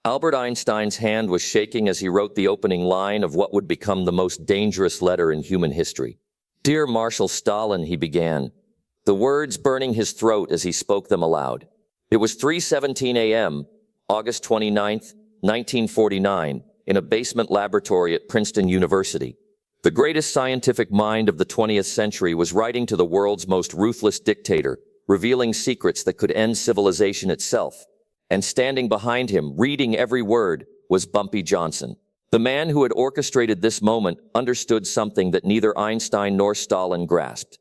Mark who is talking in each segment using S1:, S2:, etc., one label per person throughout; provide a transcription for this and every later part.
S1: Albert Einstein's hand was shaking as he wrote the opening line of what would become the most dangerous letter in human history. "Dear Marshal Stalin," he began, the words burning his throat as he spoke them aloud. It was 3:17 a.m., August 29th, 1949, in a basement laboratory at Princeton University. The greatest scientific mind of the 20th century was writing to the world's most ruthless dictator, revealing secrets that could end civilization itself. And standing behind him, reading every word, was Bumpy Johnson. The man who had orchestrated this moment understood something that neither Einstein nor Stalin grasped.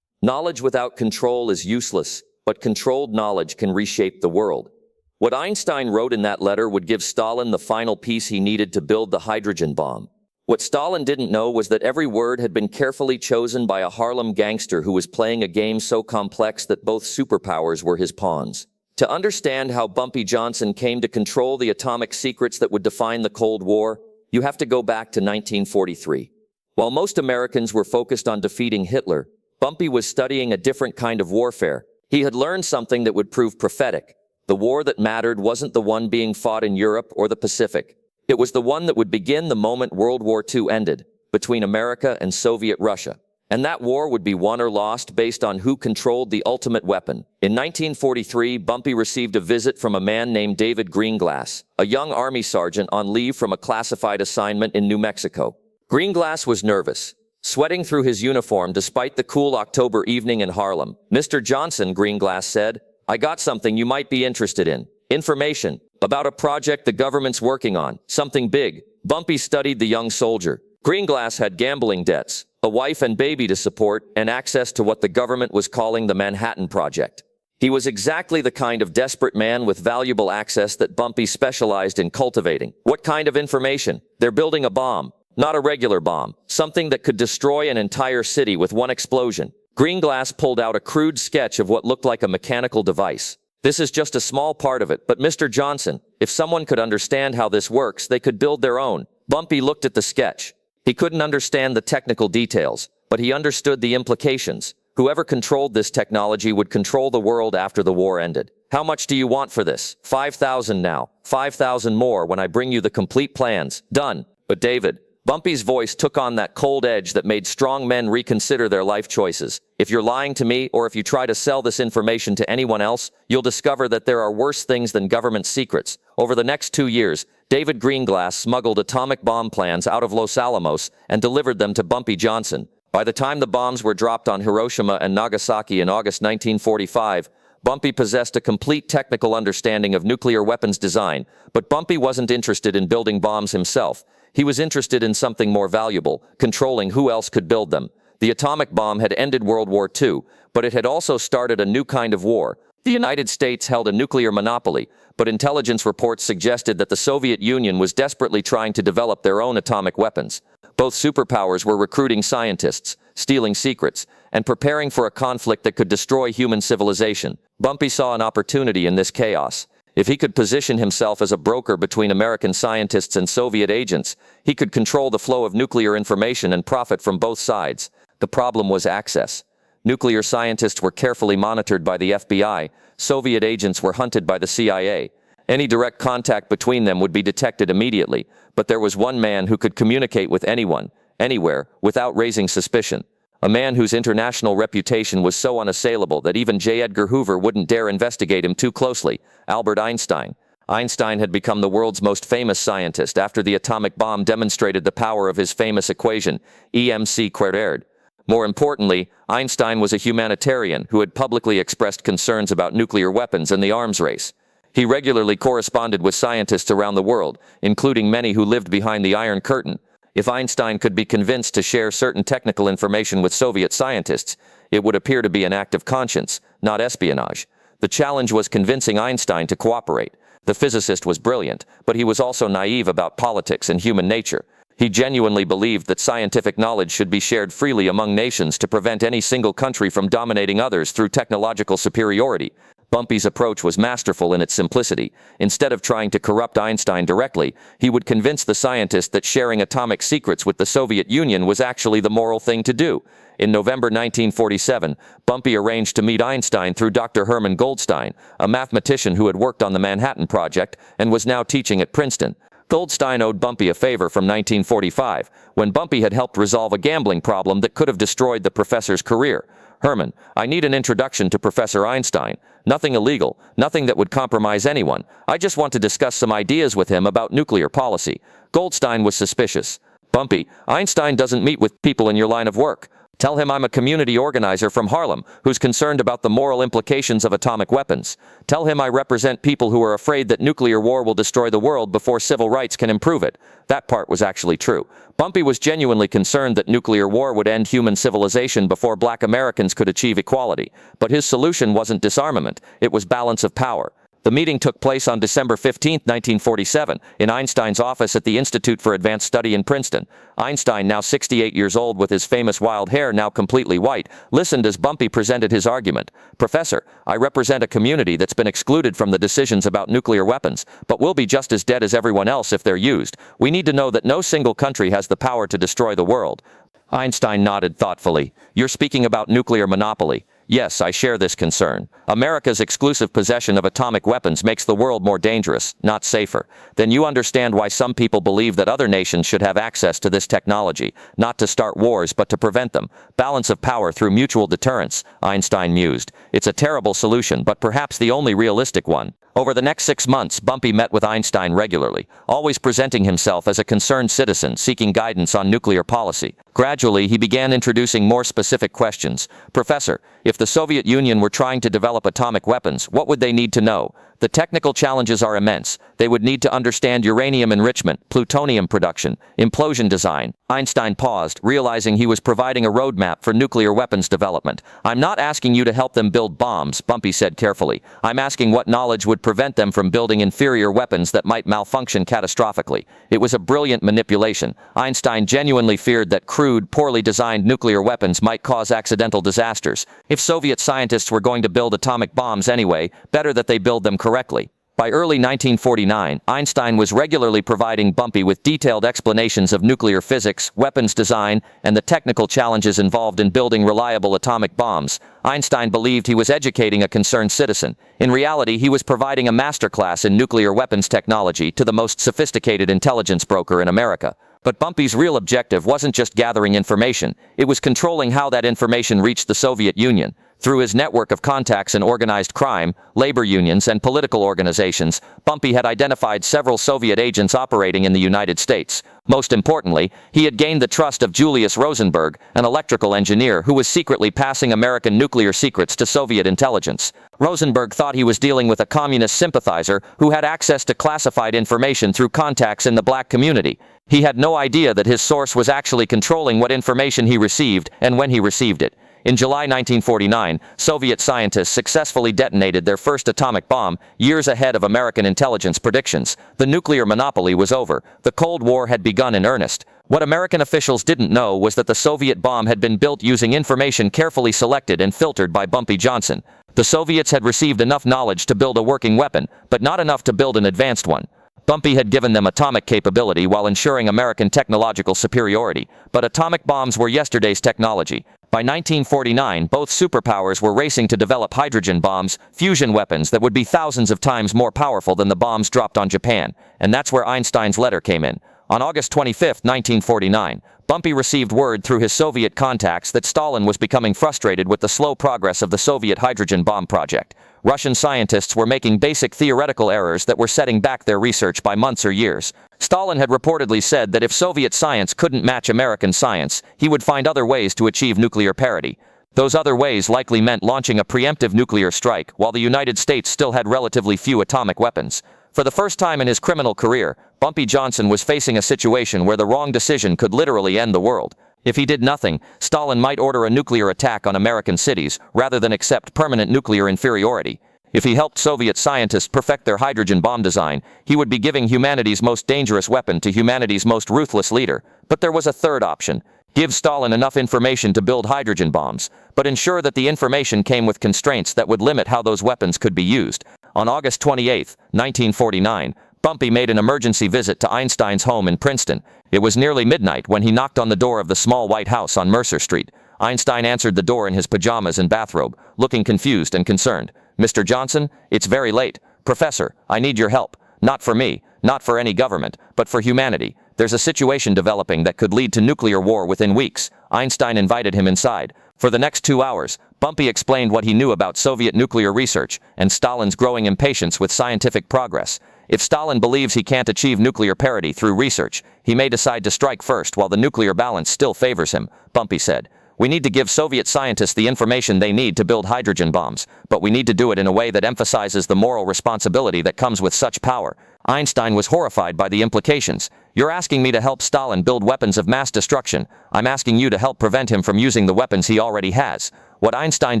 S1: Knowledge without control is useless, but controlled knowledge can reshape the world. What Einstein wrote in that letter would give Stalin the final piece he needed to build the hydrogen bomb. What Stalin didn't know was that every word had been carefully chosen by a Harlem gangster who was playing a game so complex that both superpowers were his pawns. To understand how Bumpy Johnson came to control the atomic secrets that would define the Cold War, you have to go back to 1943. While most Americans were focused on defeating Hitler, Bumpy was studying a different kind of warfare. He had learned something that would prove prophetic. The war that mattered wasn't the one being fought in Europe or the Pacific. It was the one that would begin the moment World War II ended, between America and Soviet Russia. And that war would be won or lost based on who controlled the ultimate weapon. In 1943, Bumpy received a visit from a man named David Greenglass, a young Army sergeant on leave from a classified assignment in New Mexico. Greenglass was nervous, sweating through his uniform despite the cool October evening in Harlem. "Mr. Johnson," Greenglass said, "I got something you might be interested in. Information about a project the government's working on, something big." Bumpy studied the young soldier. Greenglass had gambling debts, a wife and baby to support, and access to what the government was calling the Manhattan Project. He was exactly the kind of desperate man with valuable access that Bumpy specialized in cultivating. What kind of information? They're building a bomb. Not a regular bomb. Something that could destroy an entire city with one explosion. Greenglass pulled out a crude sketch of what looked like a mechanical device. "This is just a small part of it, but Mr. Johnson, if someone could understand how this works, they could build their own." Bumpy looked at the sketch. He couldn't understand the technical details, but he understood the implications. Whoever controlled this technology would control the world after the war ended. "How much do you want for this?" "5,000 now. 5,000 more when I bring you the complete plans." "Done." "But David," Bumpy's voice took on that cold edge that made strong men reconsider their life choices. "If you're lying to me, or if you try to sell this information to anyone else, you'll discover that there are worse things than government secrets." Over the next 2 years, David Greenglass smuggled atomic bomb plans out of Los Alamos and delivered them to Bumpy Johnson. By the time the bombs were dropped on Hiroshima and Nagasaki in August 1945, Bumpy possessed a complete technical understanding of nuclear weapons design, but Bumpy wasn't interested in building bombs himself. He was interested in something more valuable, controlling who else could build them. The atomic bomb had ended World War II, but it had also started a new kind of war. The United States held a nuclear monopoly, but intelligence reports suggested that the Soviet Union was desperately trying to develop their own atomic weapons. Both superpowers were recruiting scientists, stealing secrets, and preparing for a conflict that could destroy human civilization. Bumpy saw an opportunity in this chaos. If he could position himself as a broker between American scientists and Soviet agents, he could control the flow of nuclear information and profit from both sides. The problem was access. Nuclear scientists were carefully monitored by the FBI. Soviet agents were hunted by the CIA. Any direct contact between them would be detected immediately, but there was one man who could communicate with anyone, anywhere, without raising suspicion. A man whose international reputation was so unassailable that even J. Edgar Hoover wouldn't dare investigate him too closely: Albert Einstein. Einstein had become the world's most famous scientist after the atomic bomb demonstrated the power of his famous equation, EINSTEIN'S. More importantly, Einstein was a humanitarian who had publicly expressed concerns about nuclear weapons and the arms race. He regularly corresponded with scientists around the world, including many who lived behind the Iron Curtain. If Einstein could be convinced to share certain technical information with Soviet scientists, it would appear to be an act of conscience, not espionage. The challenge was convincing Einstein to cooperate. The physicist was brilliant, but he was also naive about politics and human nature. He genuinely believed that scientific knowledge should be shared freely among nations to prevent any single country from dominating others through technological superiority. Bumpy's approach was masterful in its simplicity. Instead of trying to corrupt Einstein directly, he would convince the scientist that sharing atomic secrets with the Soviet Union was actually the moral thing to do. In November 1947, Bumpy arranged to meet Einstein through Dr. Hermann Goldstein, a mathematician who had worked on the Manhattan Project and was now teaching at Princeton. Goldstein owed Bumpy a favor from 1945, when Bumpy had helped resolve a gambling problem that could have destroyed the professor's career. Herman, I need an introduction to Professor Einstein. Nothing illegal, nothing that would compromise anyone. I just want to discuss some ideas with him about nuclear policy. Goldstein was suspicious. Bumpy, Einstein doesn't meet with people in your line of work. Tell him I'm a community organizer from Harlem who's concerned about the moral implications of atomic weapons. Tell him I represent people who are afraid that nuclear war will destroy the world before civil rights can improve it. That part was actually true. Bumpy was genuinely concerned that nuclear war would end human civilization before black Americans could achieve equality. But his solution wasn't disarmament, it was balance of power. The meeting took place on December 15, 1947, in Einstein's office at the Institute for Advanced Study in Princeton. Einstein, now 68 years old with his famous wild hair now completely white, listened as Bumpy presented his argument. Professor, I represent a community that's been excluded from the decisions about nuclear weapons, but will be just as dead as everyone else if they're used. We need to know that no single country has the power to destroy the world. Einstein nodded thoughtfully. You're speaking about nuclear monopoly. Yes, I share this concern. America's exclusive possession of atomic weapons makes the world more dangerous, not safer. Then you understand why some people believe that other nations should have access to this technology, not to start wars but to prevent them. Balance of power through mutual deterrence, Einstein mused. It's a terrible solution, but perhaps the only realistic one. Over the next 6 months, Bumpy met with Einstein regularly, always presenting himself as a concerned citizen seeking guidance on nuclear policy. Gradually, he began introducing more specific questions. Professor, if the Soviet Union were trying to develop atomic weapons, what would they need to know? The technical challenges are immense. They would need to understand uranium enrichment, plutonium production, implosion design. Einstein paused, realizing he was providing a roadmap for nuclear weapons development. I'm not asking you to help them build bombs, Bumpy said carefully. I'm asking what knowledge would prevent them from building inferior weapons that might malfunction catastrophically. It was a brilliant manipulation. Einstein genuinely feared that crude, poorly designed nuclear weapons might cause accidental disasters. If Soviet scientists were going to build atomic bombs anyway, better that they build them correctly. By early 1949, Einstein was regularly providing Bumpy with detailed explanations of nuclear physics, weapons design, and the technical challenges involved in building reliable atomic bombs. Einstein believed he was educating a concerned citizen. In reality, he was providing a masterclass in nuclear weapons technology to the most sophisticated intelligence broker in America. But Bumpy's real objective wasn't just gathering information, it was controlling how that information reached the Soviet Union. Through his network of contacts in organized crime, labor unions, and political organizations, Bumpy had identified several Soviet agents operating in the United States. Most importantly, he had gained the trust of Julius Rosenberg, an electrical engineer who was secretly passing American nuclear secrets to Soviet intelligence. Rosenberg thought he was dealing with a communist sympathizer who had access to classified information through contacts in the black community. He had no idea that his source was actually controlling what information he received and when he received it. In July 1949, Soviet scientists successfully detonated their first atomic bomb, years ahead of American intelligence predictions. The nuclear monopoly was over. The Cold War had begun in earnest. What American officials didn't know was that the Soviet bomb had been built using information carefully selected and filtered by Bumpy Johnson. The Soviets had received enough knowledge to build a working weapon, but not enough to build an advanced one. Bumpy had given them atomic capability while ensuring American technological superiority, but atomic bombs were yesterday's technology. By 1949, both superpowers were racing to develop hydrogen bombs, fusion weapons that would be thousands of times more powerful than the bombs dropped on Japan, and that's where Einstein's letter came in. On August 25, 1949, Bumpy received word through his Soviet contacts that Stalin was becoming frustrated with the slow progress of the Soviet hydrogen bomb project. Russian scientists were making basic theoretical errors that were setting back their research by months or years. Stalin had reportedly said that if Soviet science couldn't match American science, he would find other ways to achieve nuclear parity. Those other ways likely meant launching a preemptive nuclear strike, while the United States still had relatively few atomic weapons. For the first time in his criminal career, Bumpy Johnson was facing a situation where the wrong decision could literally end the world. If he did nothing, Stalin might order a nuclear attack on American cities, rather than accept permanent nuclear inferiority. If he helped Soviet scientists perfect their hydrogen bomb design, he would be giving humanity's most dangerous weapon to humanity's most ruthless leader. But there was a third option. Give Stalin enough information to build hydrogen bombs, but ensure that the information came with constraints that would limit how those weapons could be used. On August 28, 1949, Bumpy made an emergency visit to Einstein's home in Princeton. It was nearly midnight when he knocked on the door of the small white house on Mercer Street. Einstein answered the door in his pajamas and bathrobe, looking confused and concerned. "Mr. Johnson, it's very late. Professor, I need your help. Not for me, not for any government, but for humanity. There's a situation developing that could lead to nuclear war within weeks." Einstein invited him inside. For the next 2 hours, Bumpy explained what he knew about Soviet nuclear research and Stalin's growing impatience with scientific progress. If Stalin believes he can't achieve nuclear parity through research, he may decide to strike first while the nuclear balance still favors him, Bumpy said. "We need to give Soviet scientists the information they need to build hydrogen bombs, but we need to do it in a way that emphasizes the moral responsibility that comes with such power." Einstein was horrified by the implications. "You're asking me to help Stalin build weapons of mass destruction. I'm asking you to help prevent him from using the weapons he already has." What Einstein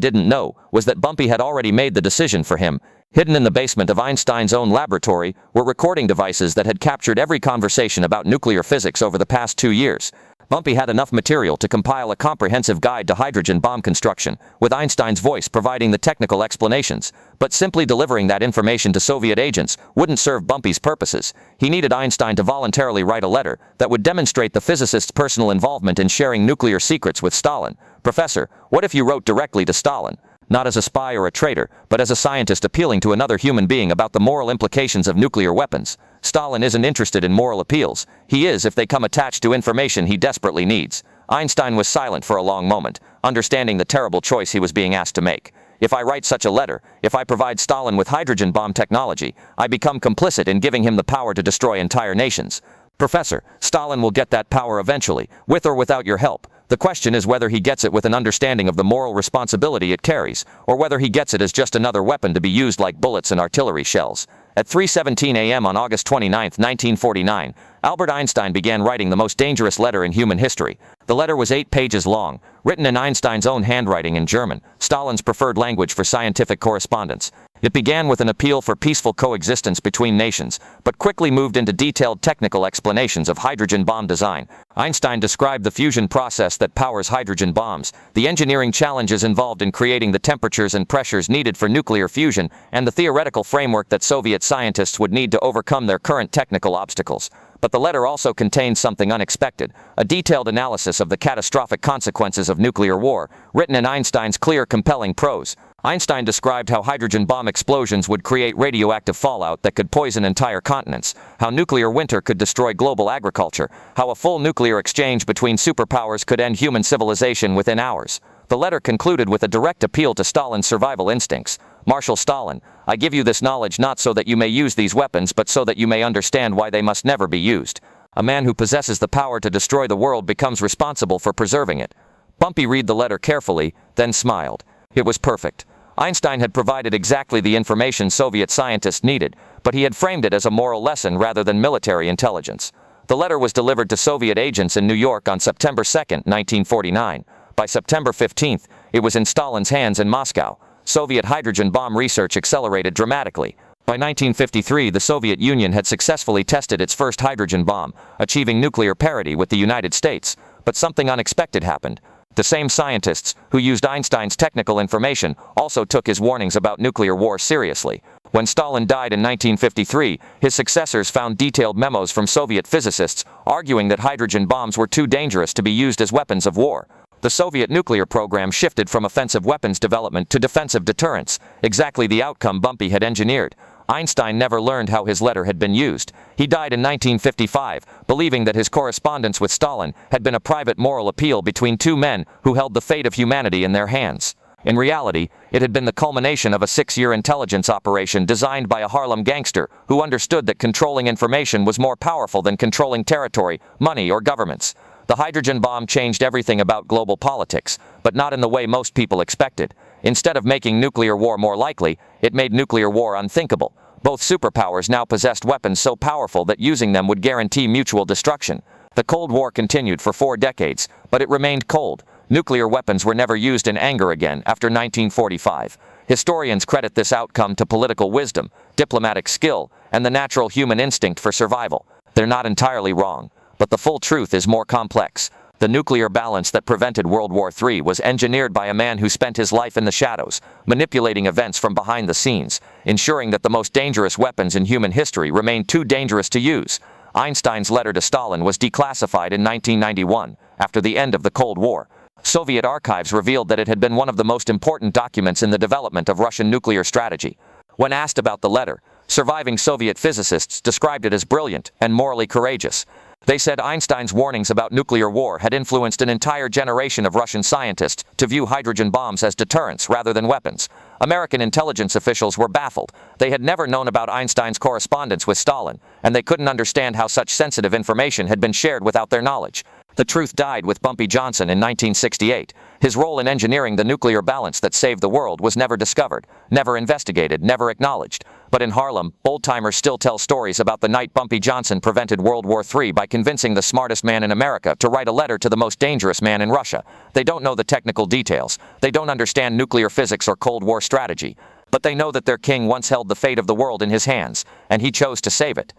S1: didn't know was that Bumpy had already made the decision for him. Hidden in the basement of Einstein's own laboratory were recording devices that had captured every conversation about nuclear physics over the past 2 years. Bumpy had enough material to compile a comprehensive guide to hydrogen bomb construction, with Einstein's voice providing the technical explanations. But simply delivering that information to Soviet agents wouldn't serve Bumpy's purposes. He needed Einstein to voluntarily write a letter that would demonstrate the physicist's personal involvement in sharing nuclear secrets with Stalin. "Professor, what if you wrote directly to Stalin? Not as a spy or a traitor, but as a scientist appealing to another human being about the moral implications of nuclear weapons. Stalin isn't interested in moral appeals. He is if they come attached to information he desperately needs." Einstein was silent for a long moment, understanding the terrible choice he was being asked to make. "If I write such a letter, if I provide Stalin with hydrogen bomb technology, I become complicit in giving him the power to destroy entire nations." "Professor, Stalin will get that power eventually, with or without your help. The question is whether he gets it with an understanding of the moral responsibility it carries, or whether he gets it as just another weapon to be used like bullets and artillery shells." At 3:17 a.m. on August 29, 1949, Albert Einstein began writing the most dangerous letter in human history. The letter was 8 pages long, written in Einstein's own handwriting in German, Stalin's preferred language for scientific correspondence. It began with an appeal for peaceful coexistence between nations, but quickly moved into detailed technical explanations of hydrogen bomb design. Einstein described the fusion process that powers hydrogen bombs, the engineering challenges involved in creating the temperatures and pressures needed for nuclear fusion, and the theoretical framework that Soviet scientists would need to overcome their current technical obstacles. But the letter also contained something unexpected, a detailed analysis of the catastrophic consequences of nuclear war, written in Einstein's clear, compelling prose. Einstein described how hydrogen bomb explosions would create radioactive fallout that could poison entire continents, how nuclear winter could destroy global agriculture, how a full nuclear exchange between superpowers could end human civilization within hours. The letter concluded with a direct appeal to Stalin's survival instincts. "Marshal Stalin, I give you this knowledge not so that you may use these weapons but so that you may understand why they must never be used. A man who possesses the power to destroy the world becomes responsible for preserving it." Bumpy read the letter carefully, then smiled. It was perfect. Einstein had provided exactly the information Soviet scientists needed, but he had framed it as a moral lesson rather than military intelligence. The letter was delivered to Soviet agents in New York on September 2, 1949. By September 15, it was in Stalin's hands in Moscow. Soviet hydrogen bomb research accelerated dramatically. By 1953, the Soviet Union had successfully tested its first hydrogen bomb, achieving nuclear parity with the United States. But something unexpected happened. The same scientists who used Einstein's technical information also took his warnings about nuclear war seriously. When Stalin died in 1953, his successors found detailed memos from Soviet physicists arguing that hydrogen bombs were too dangerous to be used as weapons of war. The Soviet nuclear program shifted from offensive weapons development to defensive deterrence, exactly the outcome Bumpy had engineered. Einstein never learned how his letter had been used. He died in 1955, believing that his correspondence with Stalin had been a private moral appeal between two men who held the fate of humanity in their hands. In reality, it had been the culmination of a 6-year intelligence operation designed by a Harlem gangster who understood that controlling information was more powerful than controlling territory, money, or governments. The hydrogen bomb changed everything about global politics, but not in the way most people expected. Instead of making nuclear war more likely, it made nuclear war unthinkable. Both superpowers now possessed weapons so powerful that using them would guarantee mutual destruction. The Cold War continued for 4 decades, but it remained cold. Nuclear weapons were never used in anger again after 1945. Historians credit this outcome to political wisdom, diplomatic skill, and the natural human instinct for survival. They're not entirely wrong, but the full truth is more complex. The nuclear balance that prevented World War III was engineered by a man who spent his life in the shadows, manipulating events from behind the scenes, ensuring that the most dangerous weapons in human history remained too dangerous to use. Einstein's letter to Stalin was declassified in 1991, after the end of the Cold War.
S2: Soviet archives revealed that it had been one of the most important documents in the development of Russian nuclear strategy. When asked about the letter, surviving Soviet physicists described it as brilliant and morally courageous. They said Einstein's warnings about nuclear war had influenced an entire generation of Russian scientists to view hydrogen bombs as deterrents rather than weapons. American intelligence officials were baffled. They had never known about Einstein's correspondence with Stalin, and they couldn't understand how such sensitive information had been shared without their knowledge. The truth died with Bumpy Johnson in 1968. His role in engineering the nuclear balance that saved the world was never discovered, never investigated, never acknowledged. But in Harlem, old-timers still tell stories about the night Bumpy Johnson prevented World War III by convincing the smartest man in America to write a letter to the most dangerous man in Russia. They don't know the technical details. They don't understand nuclear physics or Cold War strategy. But they know that their king once held the fate of the world in his hands, and he chose to save it.